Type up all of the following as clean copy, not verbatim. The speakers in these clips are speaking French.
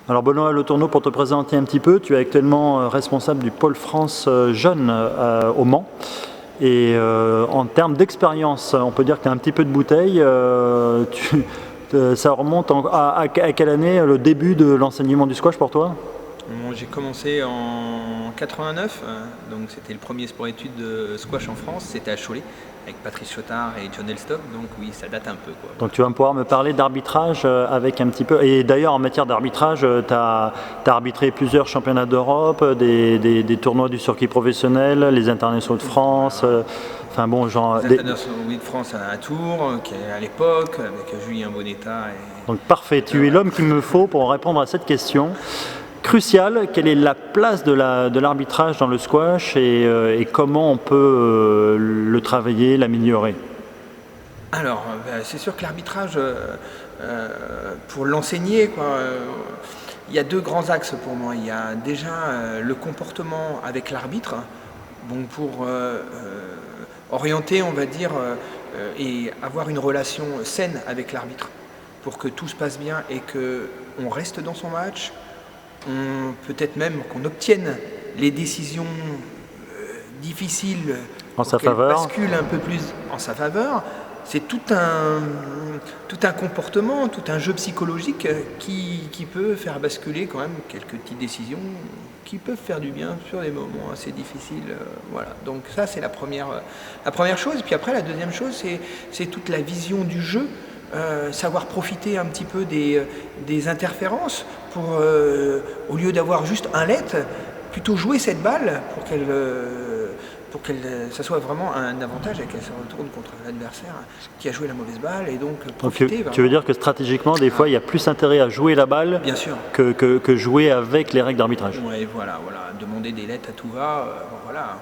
Alors Benoît Le Tourneau, pour te présenter un petit peu, tu es actuellement responsable du pôle France Jeunes au Mans. Et en termes d'expérience, on peut dire que tu as un petit peu de bouteille. Ça remonte à quelle année le début de l'enseignement du squash pour toi? Bon, j'ai commencé en 89, donc c'était le premier sport-études de squash en France, c'était à Cholet, avec Patrice Chotard et John Elstock, donc oui, ça date un peu, quoi. Donc tu vas pouvoir me parler d'arbitrage avec un petit peu... Et d'ailleurs, en matière d'arbitrage, tu as arbitré plusieurs championnats d'Europe, des tournois du circuit professionnel, les internationaux de France... Enfin bon, genre les internationaux de France à Tours, qui est à l'époque, avec Julien Bonetta. Donc parfait, tu es l'homme qu'il me faut pour répondre à cette question cruciale. Quelle est la place de l'arbitrage dans le squash et comment on peut le travailler, l'améliorer? Alors, c'est sûr que l'arbitrage, pour l'enseigner, il y a deux grands axes pour moi. Il y a déjà le comportement avec l'arbitre, bon, pour orienter, on va dire, et avoir une relation saine avec l'arbitre, pour que tout se passe bien et qu'on reste dans son match, peut-être même qu'on obtienne les décisions difficiles en sa faveur, basculent un peu plus en sa faveur. C'est tout un comportement, tout un jeu psychologique qui peut faire basculer quand même quelques petites décisions qui peuvent faire du bien sur des moments assez difficiles. Voilà. Donc ça, c'est la première chose. Puis après, la deuxième chose, c'est toute la vision du jeu, savoir profiter un petit peu des interférences pour, au lieu d'avoir juste un let, plutôt jouer cette balle pour que ça soit vraiment un avantage et qu'elle se retourne contre l'adversaire qui a joué la mauvaise balle et donc profiter. Donc, tu veux dire que stratégiquement, des fois, il y a plus intérêt à jouer la balle bien sûr. Que jouer avec les règles d'arbitrage. Oui, voilà. Demander des lettres à tout va, voilà.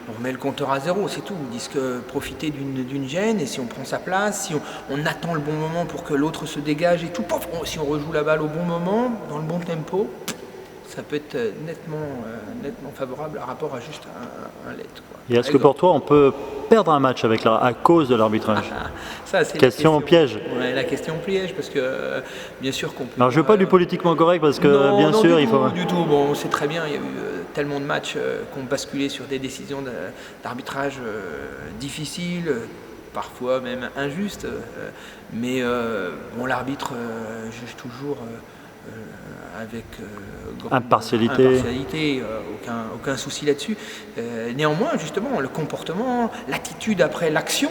On remet le compteur à zéro, c'est tout. Ils disent que profiter d'une gêne et si on prend sa place, si on attend le bon moment pour que l'autre se dégage et tout, si on rejoue la balle au bon moment, dans le bon tempo, ça peut être nettement favorable à rapport à juste un let. Et est-ce que pour toi, on peut perdre un match à cause de l'arbitrage? Ça, c'est question piège. Ouais, la question piège, parce que bien sûr qu'on peut... Alors je veux pas du politiquement correct, parce que bien sûr, il faut... Du tout, bon, c'est très bien, il y a eu tellement de matchs qui ont basculé sur des décisions d'arbitrage difficiles, parfois même injustes, mais bon, l'arbitre juge toujours... avec impartialité, aucun souci là-dessus. Néanmoins, justement, le comportement, l'attitude après l'action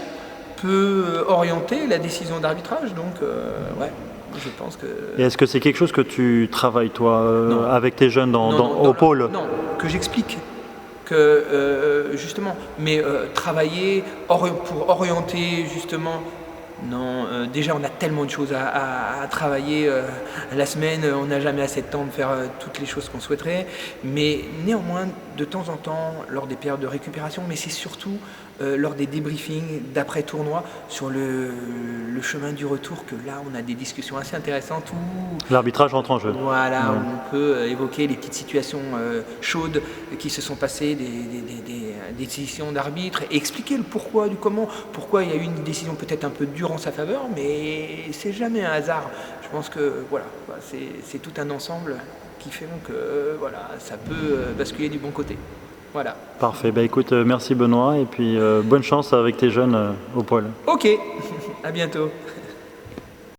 peut orienter la décision d'arbitrage. Donc, ouais, je pense que... Et est-ce que c'est quelque chose que tu travailles, toi, avec tes jeunes au pôle? Non, que j'explique. Que, justement, mais travailler pour orienter, justement... Non, déjà on a tellement de choses à travailler la semaine, on n'a jamais assez de temps de faire toutes les choses qu'on souhaiterait, mais néanmoins de temps en temps lors des périodes de récupération, mais c'est surtout lors des débriefings d'après-tournoi sur le chemin du retour que là on a des discussions assez intéressantes où l'arbitrage entre en jeu. Voilà, où on peut évoquer les petites situations chaudes qui se sont passées, des décisions d'arbitre et expliquer le pourquoi, du comment, pourquoi il y a eu une décision peut-être un peu dure en sa faveur, mais c'est jamais un hasard. Je pense que voilà, c'est tout un ensemble qui fait que voilà, ça peut basculer du bon côté. Voilà. Parfait, bah écoute, merci Benoît et puis bonne chance avec tes jeunes au pôle. Ok, à bientôt.